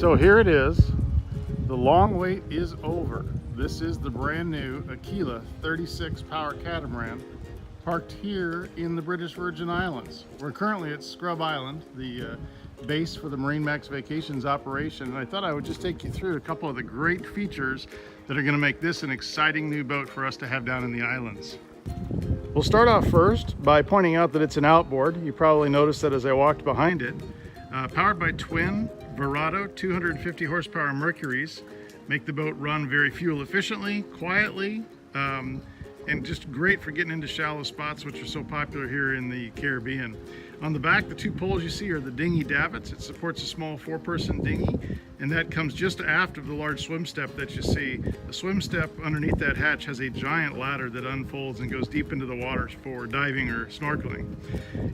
So here it is. The long wait is over. This is the brand new Aquila 36 power catamaran parked here in the British Virgin Islands. We're currently at Scrub Island, the base for the MarineMax Vacations operation, and I thought I would just take you through a couple of the great features that are going to make this an exciting new boat for us to have down in the islands. We'll start off first by pointing out that it's an outboard. You probably noticed that as I walked behind it. Powered by twin Verado 250 horsepower Mercuries, make the boat run very fuel efficiently, quietly, and just great for getting into shallow spots, which are so popular here in the Caribbean. On the back, the two poles you see are the dinghy davits. It supports a small 4-person dinghy, and that comes just aft of the large swim step that you see. The swim step underneath that hatch has a giant ladder that unfolds and goes deep into the water for diving or snorkeling.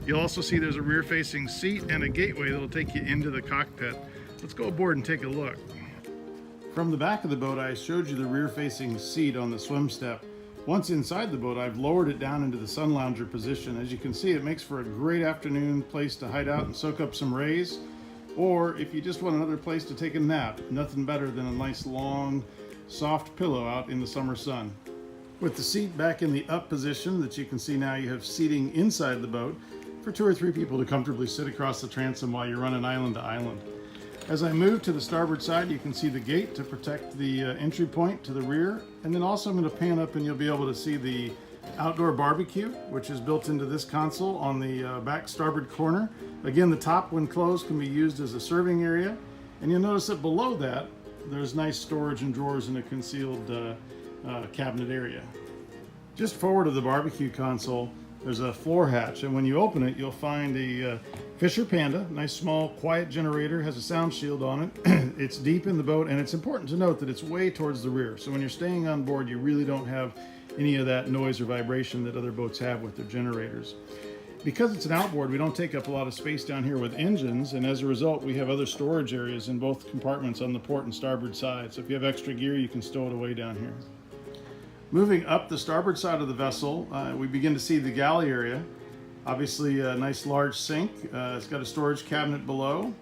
You'll also see there's a rear-facing seat and a gateway that'll take you into the cockpit. Let's go aboard and take a look. From the back of the boat, I showed you the rear-facing seat on the swim step. Once inside the boat, I've lowered it down into the sun lounger position. As you can see, it makes for a great afternoon place to hide out and soak up some rays. Or if you just want another place to take a nap, nothing better than a nice long, soft pillow out in the summer sun. With the seat back in the up position that you can see now, you have seating inside the boat for 2 or 3 people to comfortably sit across the transom while you're running island to island. As I move to the starboard side, you can see the gate to protect the entry point to the rear. And then also I'm going to pan up and you'll be able to see the outdoor barbecue, which is built into this console on the back starboard corner. Again, the top, when closed, can be used as a serving area. And you'll notice that below that, there's nice storage and drawers in a concealed cabinet area. Just forward of the barbecue console, there's a floor hatch, and when you open it, you'll find a Fisher Panda, nice small quiet generator, has a sound shield on it. It's deep in the boat, and it's important to note that it's way towards the rear. So when you're staying on board, you really don't have any of that noise or vibration that other boats have with their generators. Because it's an outboard, we don't take up a lot of space down here with engines, and as a result, we have other storage areas in both compartments on the port and starboard side. So if you have extra gear, you can stow it away down here. Moving up the starboard side of the vessel, we begin to see the galley area. Obviously a nice large sink. It's got a storage cabinet below.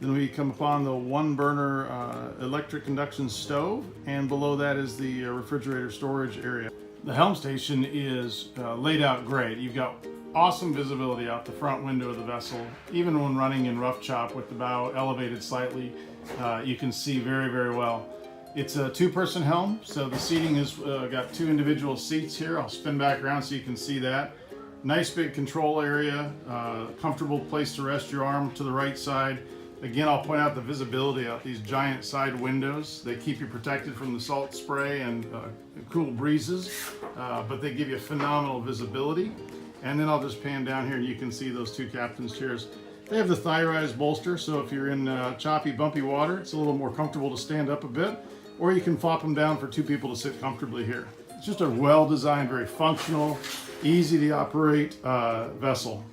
Then we come upon the 1-burner electric induction stove, and below that is the refrigerator storage area. The helm station is laid out great. You've got awesome visibility out the front window of the vessel. Even when running in rough chop with the bow elevated slightly, you can see very, very well. It's a 2-person helm, so the seating has got 2 individual seats here. I'll spin back around so you can see that. Nice big control area, comfortable place to rest your arm to the right side. Again, I'll point out the visibility out these giant side windows. They keep you protected from the salt spray and cool breezes, but they give you phenomenal visibility. And then I'll just pan down here and you can see those 2 captain's chairs. They have the thigh-rise bolster, so if you're in choppy, bumpy water, it's a little more comfortable to stand up a bit. Or you can flop them down for 2 people to sit comfortably here. It's just a well-designed, very functional, easy to operate vessel.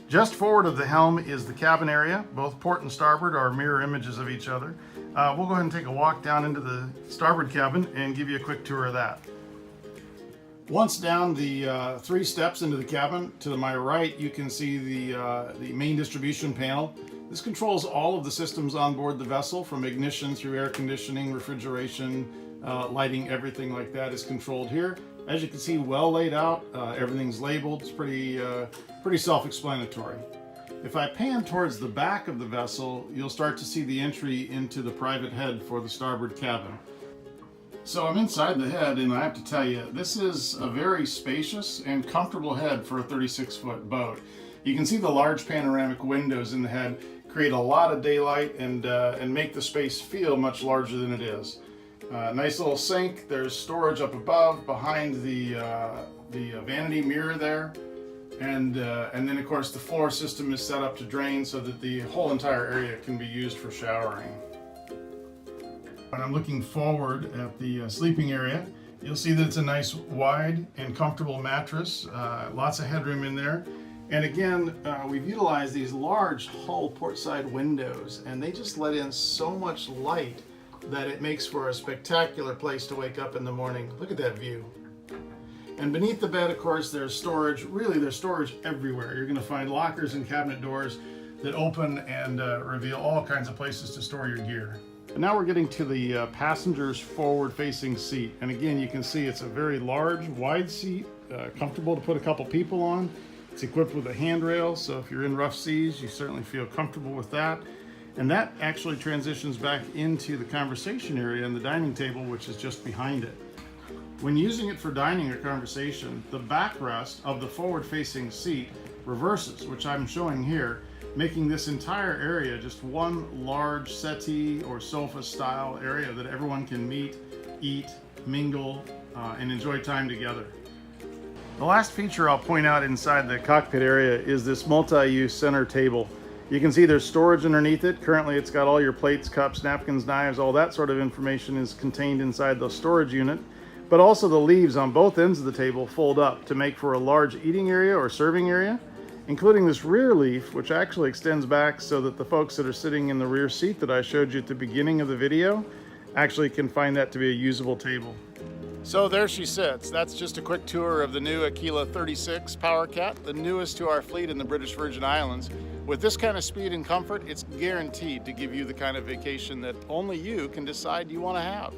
Just forward of the helm is the cabin area. Both port and starboard are mirror images of each other. We'll go ahead and take a walk down into the starboard cabin and give you a quick tour of that. Once down the 3 steps into the cabin, to my right you can see the main distribution panel. This controls all of the systems on board the vessel, from ignition through air conditioning, refrigeration, lighting, everything like that is controlled here. As you can see, well laid out, everything's labeled, it's pretty self-explanatory. If I pan towards the back of the vessel, you'll start to see the entry into the private head for the starboard cabin. So I'm inside the head, and I have to tell you, this is a very spacious and comfortable head for a 36-foot boat. You can see the large panoramic windows in the head create a lot of daylight and make the space feel much larger than it is. Nice little sink. There's storage up above behind the vanity mirror there, and then of course the floor system is set up to drain so that the whole entire area can be used for showering. When I'm looking forward at the sleeping area, you'll see that it's a nice wide and comfortable mattress, lots of headroom in there. And again, we've utilized these large hull portside windows, and they just let in so much light that it makes for a spectacular place to wake up in the morning. Look at that view. And beneath the bed, of course, there's storage. Really, there's storage everywhere. You're going to find lockers and cabinet doors that open and reveal all kinds of places to store your gear. And now we're getting to the passenger's forward-facing seat. And again, you can see it's a very large, wide seat, comfortable to put a couple people on. It's equipped with a handrail, so if you're in rough seas, you certainly feel comfortable with that. And that actually transitions back into the conversation area and the dining table, which is just behind it. When using it for dining or conversation, the backrest of the forward-facing seat reverses, which I'm showing here, making this entire area just one large settee or sofa style area that everyone can meet, eat, mingle, and enjoy time together. The last feature I'll point out inside the cockpit area is this multi-use center table. You can see there's storage underneath it. Currently it's got all your plates, cups, napkins, knives, all that sort of information is contained inside the storage unit. But also the leaves on both ends of the table fold up to make for a large eating area or serving area, including this rear leaf, which actually extends back so that the folks that are sitting in the rear seat that I showed you at the beginning of the video actually can find that to be a usable table. So there she sits. That's just a quick tour of the new Aquila 36 Power Cat, the newest to our fleet in the British Virgin Islands. With this kind of speed and comfort, it's guaranteed to give you the kind of vacation that only you can decide you want to have.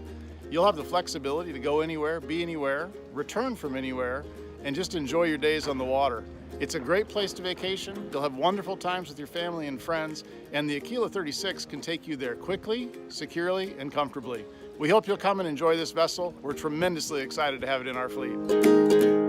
You'll have the flexibility to go anywhere, be anywhere, return from anywhere, and just enjoy your days on the water. It's a great place to vacation. You'll have wonderful times with your family and friends, and the Aquila 36 can take you there quickly, securely, and comfortably. We hope you'll come and enjoy this vessel. We're tremendously excited to have it in our fleet.